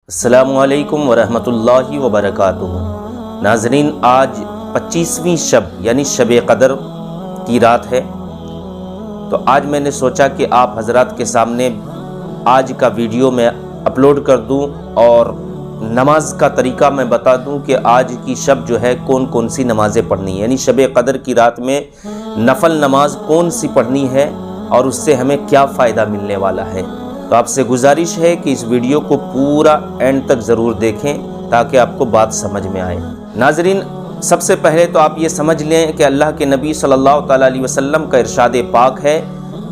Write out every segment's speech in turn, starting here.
السلام علیکم ورحمۃ اللہ وبرکاتہ۔ ناظرین، آج 25ویں شب یعنی شب قدر کی رات ہے، تو آج میں نے سوچا کہ آپ حضرات کے سامنے آج کا ویڈیو میں اپلوڈ کر دوں اور نماز کا طریقہ میں بتا دوں کہ آج کی شب جو ہے کون کون سی نمازیں پڑھنی ہے، یعنی شب قدر کی رات میں نفل نماز کون سی پڑھنی ہے اور اس سے ہمیں کیا فائدہ ملنے والا ہے۔ تو آپ سے گزارش ہے کہ اس ویڈیو کو پورا اینڈ تک ضرور دیکھیں تاکہ آپ کو بات سمجھ میں آئے۔ ناظرین، سب سے پہلے تو آپ یہ سمجھ لیں کہ اللہ کے نبی صلی اللہ تعالیٰ علیہ وسلم کا ارشاد پاک ہے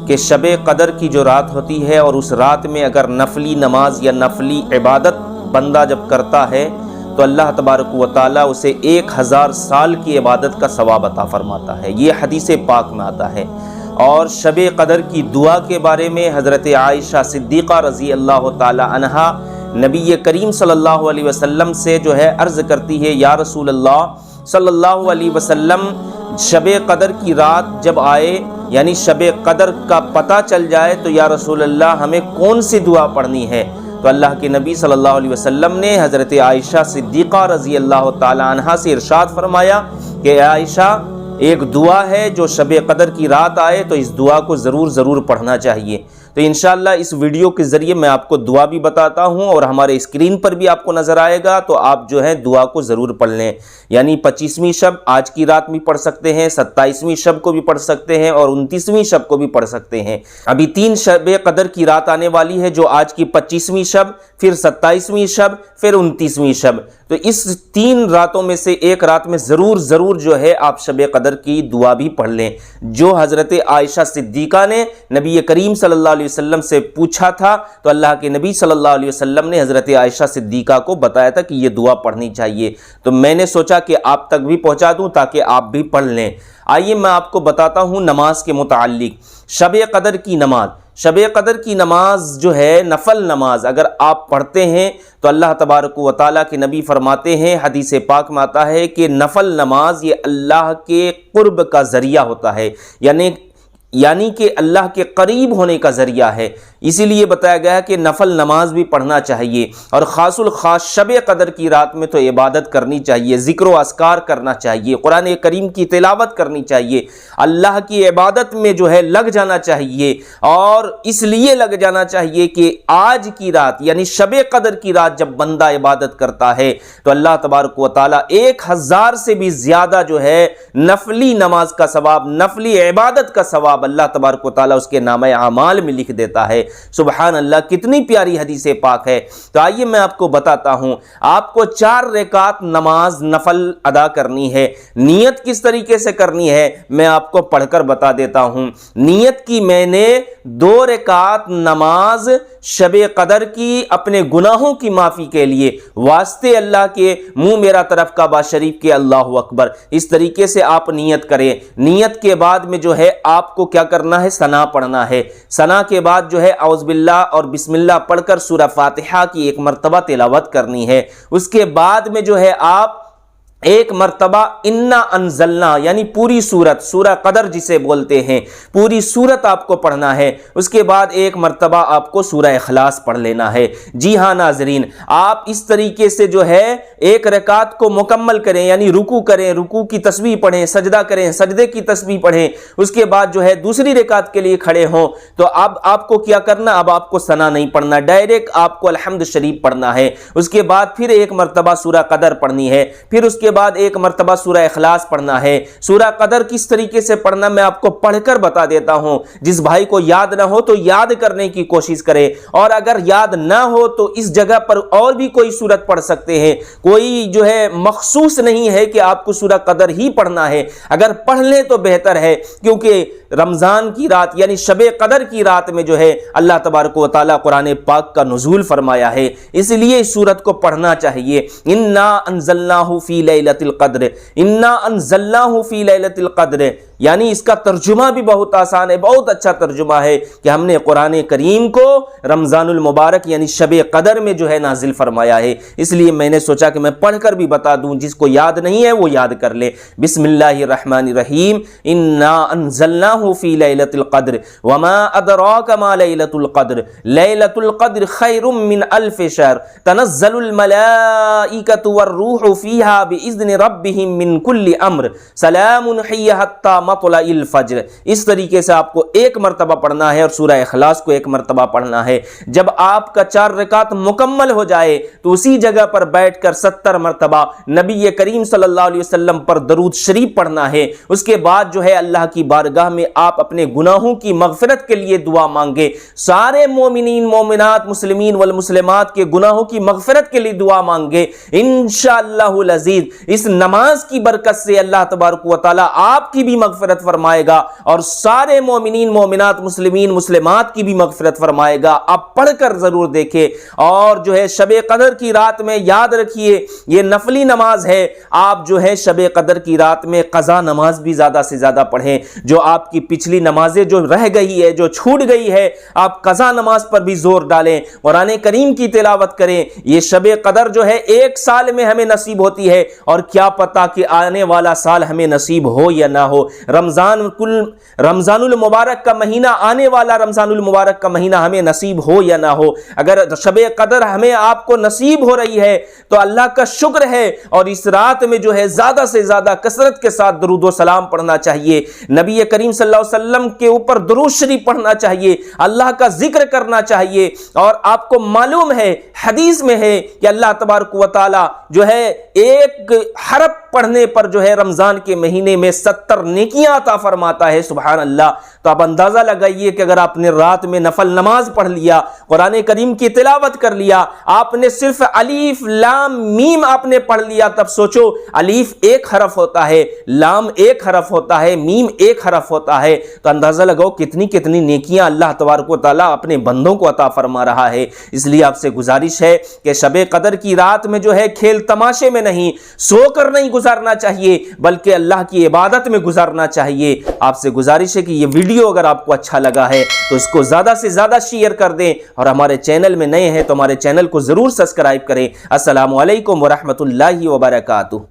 کہ شب قدر کی جو رات ہوتی ہے اور اس رات میں اگر نفلی نماز یا نفلی عبادت بندہ جب کرتا ہے تو اللہ تبارک و تعالیٰ اسے 1000 سال کی عبادت کا ثواب عطا فرماتا ہے، یہ حدیث پاک میں آتا ہے۔ اور شب قدر کی دعا کے بارے میں حضرت عائشہ صدیقہ رضی اللہ تعالی عنہا نبی کریم صلی اللہ علیہ وسلم سے جو ہے عرض کرتی ہے، یا رسول اللہ صلی اللہ علیہ وسلم، شب قدر کی رات جب آئے یعنی شب قدر کا پتہ چل جائے تو یا رسول اللہ ہمیں کون سی دعا پڑھنی ہے؟ تو اللہ کے نبی صلی اللہ علیہ وسلم نے حضرت عائشہ صدیقہ رضی اللہ تعالی عنہا سے ارشاد فرمایا کہ عائشہ، ایک دعا ہے جو شب قدر کی رات آئے تو اس دعا کو ضرور پڑھنا چاہیے۔ تو انشاءاللہ اس ویڈیو کے ذریعے میں آپ کو دعا بھی بتاتا ہوں اور ہمارے اسکرین پر بھی آپ کو نظر آئے گا، تو آپ جو ہے دعا کو ضرور پڑھ لیں۔ یعنی 25ویں شب آج کی رات بھی پڑھ سکتے ہیں، 27ویں شب کو بھی پڑھ سکتے ہیں اور 29ویں شب کو بھی پڑھ سکتے ہیں۔ ابھی 3 شب قدر کی رات آنے والی ہے، جو آج کی 25ویں شب، پھر 27ویں شب، پھر 29ویں شب۔ تو اس 3 راتوں میں سے ایک رات میں ضرور جو ہے آپ شب قدر کی دعا بھی پڑھ لیں، جو حضرت عائشہ صدیقہ نے نبی کریم صلی اللہ علیہ وسلم سے پوچھا تھا، تو اللہ کے نبی صلی اللہ علیہ وسلم نے حضرت عائشہ صدیقہ کو بتایا تھا کہ یہ دعا پڑھنی چاہیے۔ تو میں نے سوچا کہ آپ تک بھی پہنچا دوں تاکہ آپ بھی پڑھ لیں۔ آئیے میں آپ کو بتاتا ہوں نماز کے متعلق۔ شب قدر کی نماز، شب قدر کی نماز جو ہے نفل نماز اگر آپ پڑھتے ہیں تو اللہ تبارک و تعالیٰ کے نبی فرماتے ہیں، حدیث پاک میں آتا ہے کہ نفل نماز یہ اللہ کے قرب کا ذریعہ ہوتا ہے، یعنی کہ اللہ کے قریب ہونے کا ذریعہ ہے۔ اسی لیے بتایا گیا ہے کہ نفل نماز بھی پڑھنا چاہیے، اور خاص الخاص شب قدر کی رات میں تو عبادت کرنی چاہیے، ذکر و اذکار کرنا چاہیے، قرآن کریم کی تلاوت کرنی چاہیے، اللہ کی عبادت میں جو ہے لگ جانا چاہیے۔ اور اس لیے لگ جانا چاہیے کہ آج کی رات یعنی شب قدر کی رات جب بندہ عبادت کرتا ہے تو اللہ تبارک و تعالیٰ 1000 سے بھی زیادہ جو ہے نفلی نماز کا ثواب، نفلی عبادت کا ثواب اللہ تبارک و تعالیٰ اس کے نامہ اعمال میں لکھ دیتا ہے۔ سبحان اللہ، کتنی پیاری حدیث پاک ہے۔ تو آئیے میں آپ کو بتاتا ہوں، آپ کو 4 رکعت نماز نفل ادا کرنی ہے۔ نیت کس طریقے سے کرنی ہے میں آپ کو پڑھ کر بتا دیتا ہوں۔ نیت کی میں نے 2 رکعت نماز شب قدر کی اپنے گناہوں کی معافی کے لیے، واسطے اللہ کے منہ میرا طرف کعبہ شریف کے اللہ اکبر، اس طریقے سے آپ نیت کریں۔ نیت کے بعد میں جو ہے آپ کو کیا کرنا ہے؟ ثنا پڑھنا ہے۔ ثنا کے بعد جو ہے اعوذ باللہ اور بسم اللہ پڑھ کر سورہ فاتحہ کی 1 مرتبہ تلاوت کرنی ہے۔ اس کے بعد میں جو ہے آپ 1 مرتبہ انا انزلنا یعنی پوری سورت، سورہ قدر جسے بولتے ہیں، پوری سورت آپ کو پڑھنا ہے۔ اس کے بعد 1 مرتبہ آپ کو سورہ اخلاص پڑھ لینا ہے۔ جی ہاں ناظرین، آپ اس طریقے سے جو ہے 1 رکعت کو مکمل کریں، یعنی رکوع کریں، رکوع کی تسبیح پڑھیں، سجدہ کریں، سجدے کی تسبیح پڑھیں۔ اس کے بعد جو ہے دوسری رکعت کے لیے کھڑے ہوں تو اب آپ کو کیا کرنا؟ اب آپ کو ثنا نہیں پڑھنا، ڈائریکٹ آپ کو الحمد شریف پڑھنا ہے۔ اس کے بعد پھر 1 مرتبہ سورہ قدر پڑھنی ہے، پھر اس کے بعد 1 مرتبہ سورہ اخلاص پڑھنا ہے۔ سورہ قدر کس طریقے سے پڑھنا میں آپ کو پڑھ کر بتا دیتا ہوں، جس بھائی کو یاد نہ ہو تو یاد کرنے کی کوشش کرے، اور اگر یاد نہ ہو تو اس جگہ پر اور بھی کوئی سورت پڑھ سکتے ہیں، کوئی جو ہے مخصوص نہیں ہے کہ آپ کو سورہ قدر ہی پڑھنا ہے۔ اگر پڑھ لیں تو بہتر ہے، کیونکہ رمضان کی رات یعنی شب قدر کی رات میں جو ہے اللہ تبارک و تعالیٰ قرآن پاک کا نزول فرمایا ہے، اس لیے اس سورت کو پڑھنا چاہیے۔ انا انزلناہ فی لیلۃ لیلۃ القدر، انا انزلناہ فی لیلۃ القدر، یعنی اس کا ترجمہ بھی بہت آسان ہے، بہت اچھا ترجمہ ہے کہ ہم نے قرآن کریم کو رمضان المبارک یعنی شب قدر میں جو ہے نازل فرمایا ہے۔ اس لیے میں نے سوچا کہ میں پڑھ کر بھی بتا دوں، جس کو یاد نہیں ہے وہ یاد کر لے۔ بسم اللہ الرحمن الرحیم، انا انزلناہ فی لیلۃ القدر وما ادراک ما لیلۃ القدر لیلۃ القدر خیر من الف شہر تنزل الملائکۃ والروح فیہا باذن ربہم من کل امر سلام ہی حتی مطلع الفجر۔ اس طریقے سے آپ کو ایک مرتبہ پڑھنا ہے اور سورہ اخلاص کو ایک مرتبہ پڑھنا ہے۔ جب آپ کا 4 رکعت مکمل ہو جائے تو اسی جگہ پر بیٹھ کر 70 مرتبہ نبی کریم صلی اللہ علیہ وسلم پر درود شریف پڑھنا ہے۔ اس کے بعد جو ہے اللہ کی بارگاہ میں آپ اپنے گناہوں کی مغفرت کے لیے دعا مانگے، سارے مومنین مومنات مسلمین والمسلمات کے گناہوں کی مغفرت کے لیے دعا مانگے۔ انشاءاللہ العزیز اس نماز کی برکت سے اللہ تبارک و تعالی آپ کی بھی مغفرت فرمائے گا اور سارے مومنین مومنات مسلمین مسلمات کی بھی مغفرت فرمائے گا۔ آپ پڑھ کر ضرور دیکھیں، اور جو ہے شب قدر کی رات میں یاد رکھیے یہ نفلی نماز ہے، آپ جو ہے شب قدر کی رات میں قضا نماز بھی زیادہ سے زیادہ پڑھیں۔ جو آپ کی پچھلی نمازیں جو رہ گئی ہے، جو چھوٹ گئی ہے، آپ قضا نماز پر بھی زور ڈالیں، قرآن کریم کی تلاوت کریں۔ یہ شب قدر جو ہے 1 سال میں ہمیں نصیب ہوتی ہے، اور کیا پتا کہ آنے والا سال ہمیں نصیب ہو یا نہ ہو۔ رمضان المبارک کا مہینہ، آنے والا رمضان المبارک کا مہینہ ہمیں نصیب ہو یا نہ ہو، اگر شب قدر ہمیں آپ کو نصیب ہو رہی ہے تو اللہ کا شکر ہے، اور اس رات میں جو ہے زیادہ سے زیادہ کثرت کے ساتھ درود و سلام پڑھنا چاہیے، نبی کریم صلی اللہ علیہ وسلم کے اوپر درود شریف پڑھنا چاہیے، اللہ کا ذکر کرنا چاہیے۔ اور آپ کو معلوم ہے حدیث میں ہے کہ اللہ تبارک و تعالی جو ہے ایک حرف پڑھنے پر جو ہے رمضان کے مہینے میں 70 نیکیاں عطا فرماتا ہے، سبحان اللہ۔ تو آپ اندازہ لگائیے کہ اگر آپ نے رات میں نفل نماز پڑھ لیا، قرآن کریم کی تلاوت کر لیا، آپ نے صرف الف لام میم آپ نے پڑھ لیا، تب سوچو الف 1 حرف ہوتا ہے، لام 1 حرف ہوتا ہے، میم 1 حرف ہوتا ہے، تو اندازہ لگاؤ کتنی نیکیاں اللہ تبارک و تعالیٰ اپنے بندوں کو عطا فرما رہا ہے۔ اس لیے آپ سے گزارش ہے کہ شب قدر کی رات میں جو ہے کھیل تماشے میں نہیں، سو کر نہیں گزارنا چاہیے، بلکہ اللہ کی عبادت میں گزارنا چاہیے۔ آپ سے گزارش ہے کہ یہ ویڈیو اگر آپ کو اچھا لگا ہے تو اس کو زیادہ سے زیادہ شیئر کر دیں، اور ہمارے چینل میں نئے ہیں تو ہمارے چینل کو ضرور سبسکرائب کریں۔ السلام علیکم ورحمۃ اللہ وبرکاتہ۔